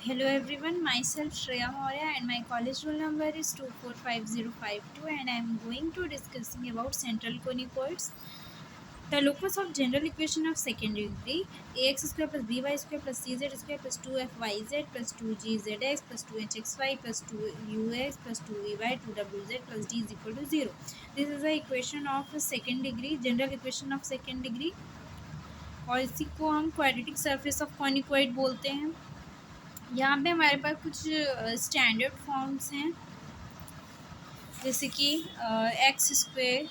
Hello everyone, myself Shreya Maurya and my college roll number is 245052 and I am going to discussing about central conicoids. The locus of general equation of second degree ax square plus by square plus cz square plus 2fyz plus 2gzx plus 2hxy plus 2ux plus 2vy 2wz plus d is equal to 0. This is the equation of second degree, general equation of second degree और इसी को हम quadratic surface of conicoid बोलते हैं। यहाँ पे हमारे पास कुछ स्टैंडर्ड फॉर्म्स हैं जैसे कि X square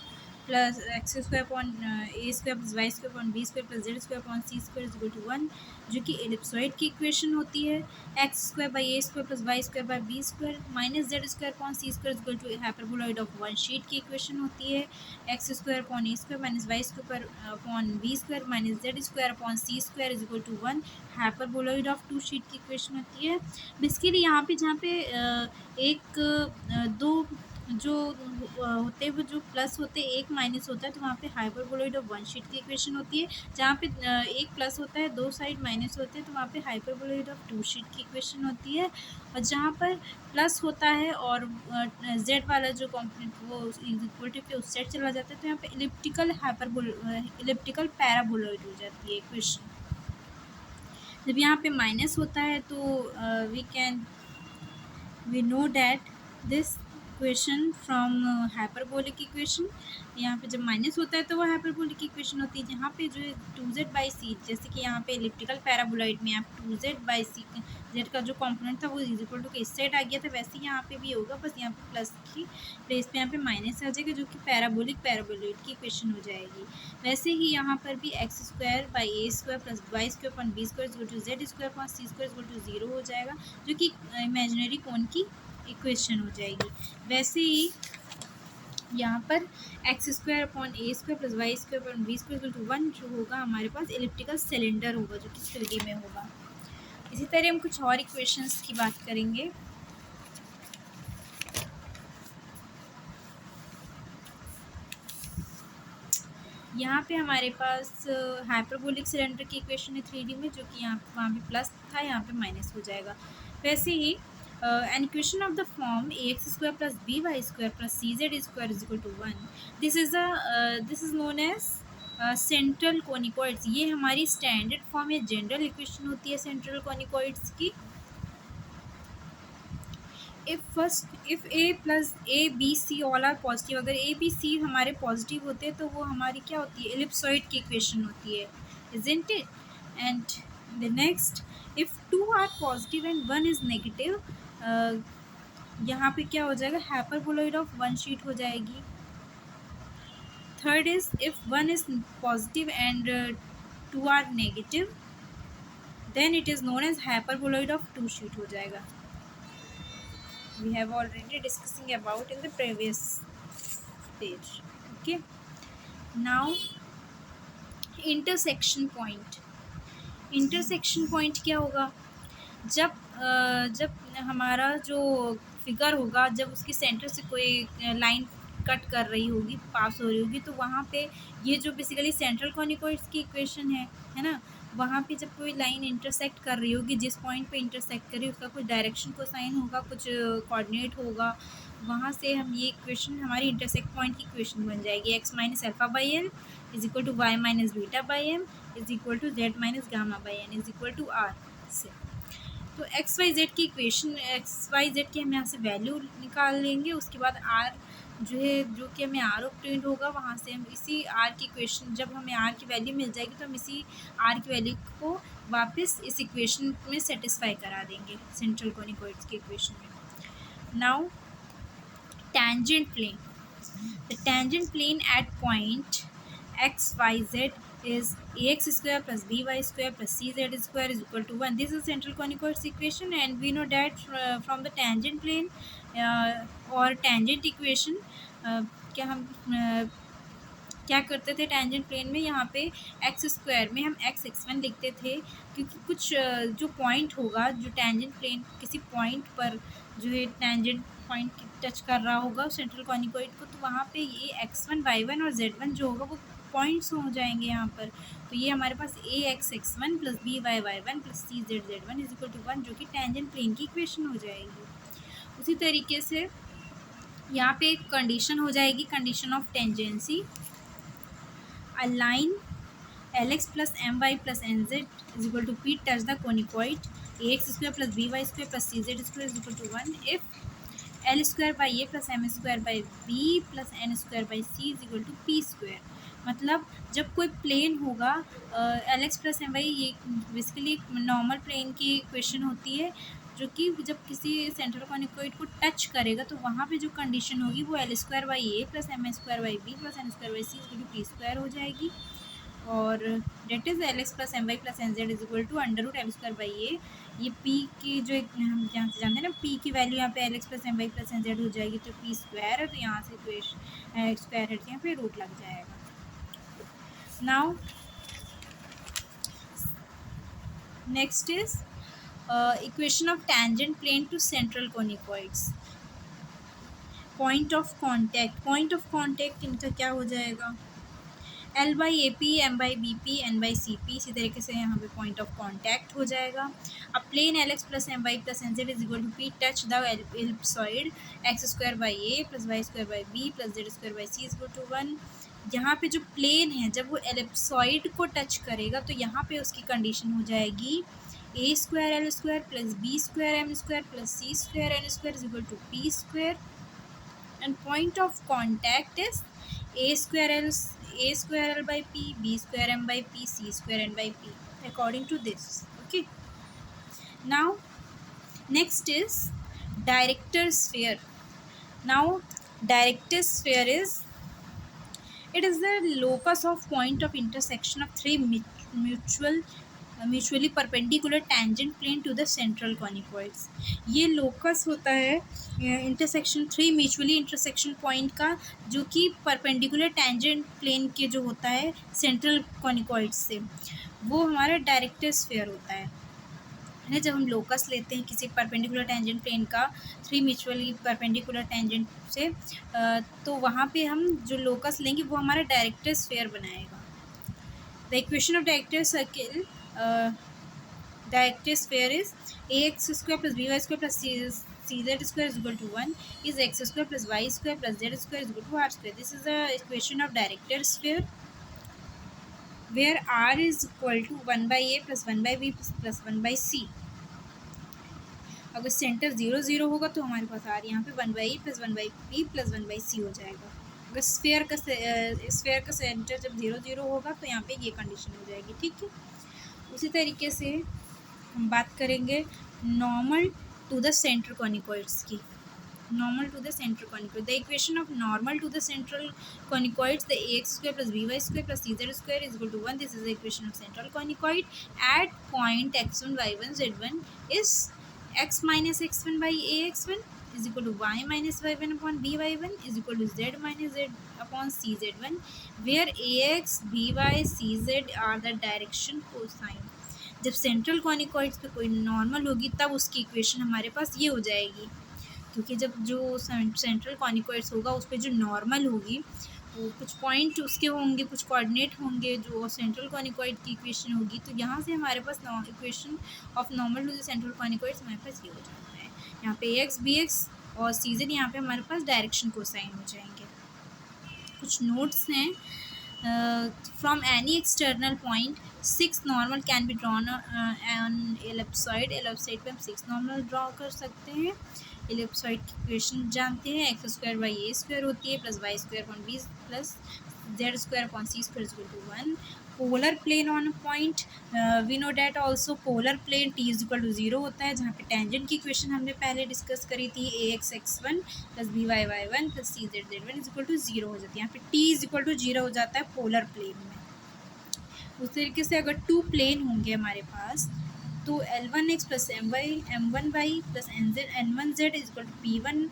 plus X square upon A square plus Y square upon B square plus Z square upon C square is equal to 1, जो कि एलिप्सॉइड की इक्वेशन होती है। X square by A square plus Y square by B square minus Z square upon C square is equal to hyperboloid of one sheet की equation होती है। X square upon A square minus Y square upon B square minus Z square upon C square is equal to 1, hyperboloid of two sheet की equation होती है। Basically यहाँ पे जहाँ पे एक दो जो होते हैं वो जो प्लस होते हैं एक माइनस होता है, तो वहाँ पे हाइपरबोलॉइड ऑफ वन शीट की इक्वेशन होती है। जहाँ पे एक प्लस होता है दो साइड माइनस होते हैं, तो वहाँ पे हाइपरबोलॉइड ऑफ टू शीट की इक्वेशन होती है। और जहाँ पर प्लस होता है और जेड वाला जो कॉम्पोनेंट वो इक्वलिटी के उस साइड चला जाता है, तो यहाँ पे इलिप्टिकल पैराबोलॉइड हो जाती है इक्वेशन। जब यहाँ पे माइनस होता है तो we know that this equation from hyperbolic equation. यहाँ पे जब माइनस होता है तो वो हाइपरबोलिक इक्वेशन होती है। जहाँ पे जो है 2z बाई सी, जैसे कि यहाँ पे इलिप्टिकल पैराबोलॉइड में आप 2z बाई सी जेड का जो कंपोनेंट था वो इज इक्वल टू के इस साइड आ गया था, वैसे यहाँ पे भी होगा, बस यहाँ पे प्लस की प्लेस पे यहाँ पे माइनस आ जाएगा, जो कि पैराबोलॉइड की इक्वेशन हो जाएगी। वैसे ही यहाँ पर भी X square by A square plus Y square upon B square is equal to Z square upon C square is equal to 0 हो जाएगा, जो कि इमेजिनरी कोण की इक्वेशन हो जाएगी। वैसे ही यहाँ पर X square upon A square plus Y square upon B square equal to 1 जो होगा हमारे पास इलिप्टिकल सिलेंडर होगा, जो कि 3D में होगा। इसी तरह हम कुछ और इक्वेशंस की बात करेंगे। यहाँ पे हमारे पास हाइपरबोलिक सिलेंडर की इक्वेशन है 3D में, जो कि यहाँ वहाँ पे प्लस था, यहाँ पे माइनस हो जाएगा। वैसे ही an equation of the form a x square plus b y square plus c z square is equal to 1, this is known as central conicoids. ये हमारी स्टैंडर्ड फॉर्म या जनरल इक्वेशन होती है सेंट्रल कोनिकॉइड्स की। If a plus a b c all are positive, अगर a b सी हमारे positive होते हैं तो वो हमारी क्या होती है, एलिप्सॉइड की इक्वेशन होती है, isn't it. And the next, if two are positive and one is negative, यहाँ पे क्या हो जाएगा, हाइपरबोलॉइड ऑफ वन शीट हो जाएगी। Third is if one is positive and two are negative, then it is known as hyperboloid of two sheet हो जाएगा। We have already discussing about in the previous page. Okay, now intersection point क्या होगा, जब हमारा जो figure होगा, जब उसके सेंटर से कोई लाइन कट कर रही होगी, पास हो रही होगी, तो वहाँ पे ये जो बेसिकली सेंट्रल कॉनिकॉइड्स की इक्वेशन है ना, वहाँ पे जब कोई लाइन इंटरसेक्ट कर रही होगी, जिस पॉइंट पे इंटरसेक्ट कर रही है उसका कुछ डायरेक्शन को साइन होगा, कुछ कोऑर्डिनेट होगा, वहाँ से हम ये इक्वेशन हमारी इंटरसेक्ट पॉइंट की इक्वेशन बन जाएगी। X minus alpha by L is equal to Y minus beta by M is equal to Z minus gamma by N is equal to R से। तो एक्स वाई जेड की equation, X Y Z की हम यहाँ से value निकाल लेंगे, उसके बाद आर जो है, जो कि हमें आर ऑब्टेन्ड होगा, वहाँ से हम इसी आर की इक्वेशन, जब हमें आर की वैल्यू मिल जाएगी तो हम इसी आर की वैल्यू को वापस इस इक्वेशन में सेटिस्फाई करा देंगे सेंट्रल कोनिकॉइड्स की इक्वेशन में। Now tangent plane, the tangent plane at point x y z is ax square plus by square plus cz square is equal to 1. This is central conicoids equation and we know that from the tangent plane or tangent equation क्या हम क्या करते थे tangent plane में, यहाँ पे x square में हम एक्स x1 लिखते थे, क्योंकि कुछ जो पॉइंट होगा, जो टेंजेंट प्लेन किसी पॉइंट पर जो है टेंजेंट पॉइंट टच कर रहा होगा सेंट्रल कॉनिकॉइड को, तो वहाँ पे ये x1 y1 और z1 जो होगा वो पॉइंट्स हो जाएंगे यहाँ पर। तो ये हमारे पास a x x one plus b y y one plus c z z one is equal to one, जो कि टेंजेंट प्लेन की इक्वेशन हो जाएगी। उसी तरीके से यहाँ पे एक कंडीशन हो जाएगी, condition of tangency, a line l x plus M Y plus N Z is equal to P touch the conicoid a x square plus b y square plus c z square is equal to one if l square by A plus m square by B plus n square by C is equal to p square. मतलब जब कोई plane होगा, l x plus M y, ये basically normal plane की equation होती है, जो कि जब किसी सेंट्रल कॉनिकॉइड को टच करेगा तो वहाँ पे जो कंडीशन होगी वो l square by A plus m square by B plus n square by C is equal to p square हो जाएगी। और that is l x plus M Y plus N Z is equal to under root l square by a. ये p की जो एक हम यहाँ से जानते हैं ना, पी की वैल्यू यहाँ पे L x plus M Y plus N Z हो जाएगी, तो पी स्क्वायर है, तो यहाँ से इक्वेशन स्क्वायर हट के यहाँ पे रूट लग जाएगा। Now next is equation of tangent plane to central conicoids. Point of contact इनका क्या हो जाएगा, l by a p m by b p n by c p. इसी तरीके से यहाँ पे पॉइंट ऑफ कांटेक्ट हो जाएगा। अब plane L x plus M Y plus N Z is equal to P touch the ellipsoid X square by A plus Y square by B plus Z square by C is equal to one. यहाँ पे जो plane है जब वो ellipsoid को touch करेगा तो यहाँ पे उसकी कंडीशन हो जाएगी a square l square plus b square m square plus c square n square is equal to p square. And point of contact is a square l by p, b square m by p, c square n by p, according to this. Okay, now next is director sphere. Now director sphere is, it is the locus of point of intersection of three mutually perpendicular tangent plane to the central conicoids. ये locus होता है intersection, three mutually intersection point का, जो कि perpendicular tangent plane के जो होता है सेंट्रल कॉनिकॉइड्स से, वो हमारा डायरेक्टर स्फीयर होता है ना। जब हम लोकस लेते हैं किसी परपेंडिकुलर टेंजेंट प्लेन का थ्री म्यूचुअली परपेंडिकुलर टेंजेंट से, तो वहाँ पे हम जो लोकस लेंगे वो हमारा डायरेक्टर स्फीयर बनाएगा। The equation of director circle director sphere is a x square plus b y square plus c z square is equal to one is x square plus Y square plus Z square is equal to r square. This is the equation of director sphere where r is equal to one by A plus one by B plus one by c. अगर centre 0 0 होगा तो हमारे पास r यहाँ पे one by A plus one by B plus one by c हो जाएगा। अगर sphere का सेंटर जब 0 0 होगा तो यहाँ पे ये कंडीशन हो जाएगी। ठीक है, उसी तरीके से हम बात करेंगे नॉर्मल टू द सेंटर कॉनिकॉइड्स की। normal to the central conicoid, the equation of normal to the central conicoids, the ax square plus by square plus cz square is equal to 1. This is the equation of central conicoid at point x1 y1 z1 is x minus x1 by ax1 is equal to y minus y1 upon by1 is equal to z minus z upon cz1, where ax by cz are the direction cosine. जब central कॉनिकॉइड्स पे कोई normal होगी तब उसकी equation हमारे पास ये हो जाएगी, क्योंकि जब जो सेंट्रल कॉनिकॉइड्स होगा उस पर जो नॉर्मल होगी वो कुछ पॉइंट उसके होंगे, कुछ कोऑर्डिनेट होंगे जो सेंट्रल कॉनिकॉइड की इक्वेशन होगी, तो यहाँ से हमारे पास equation of normal to the central conicoids हमारे पास ये हो जाता है। यहाँ पे एक्स बी एक्स और सीजन यहाँ पे हमारे पास डायरेक्शन कोसाइन हो जाएंगे। कुछ नोट्स हैं, from any external point 6 normal can be drawn on ellipsoid पे हम 6 नॉर्मल ड्रॉ कर सकते हैं। एलिप्सॉइड की इक्वेशन जानते हैं, X square by A square होती है plus Y square upon B plus Z square upon C square equal to 1। Polar plane on point, we know that also polar plane T is equal to 0 होता है, जहाँ पे tangent की equation हमने पहले discuss करी थी, a x x one plus b y y one plus c z z one is equal to 0 हो जाती है। यहाँ पे टी इज इक्वल टू 0 हो जाता है पोलर प्लेन में। उस तरीके से अगर टू प्लेन होंगे हमारे पास तो L1x plus M1y plus N1z is equal to P1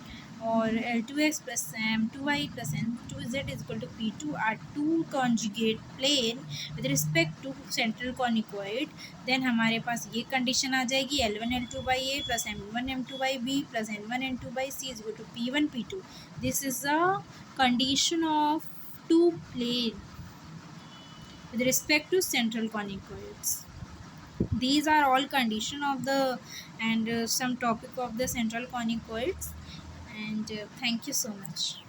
और L2x plus M2y plus N2z is equal to P2 are two conjugate plane with respect to central conicoid. Then हमारे पास ये कंडीशन आ जाएगी L1 L2 by A plus M1 M2 by B plus N1 N2 by C is equal to P1 P2। This is a condition of two plane with respect to central conicoids. These are all condition of the and some topic of the central conicoids. And thank you so much.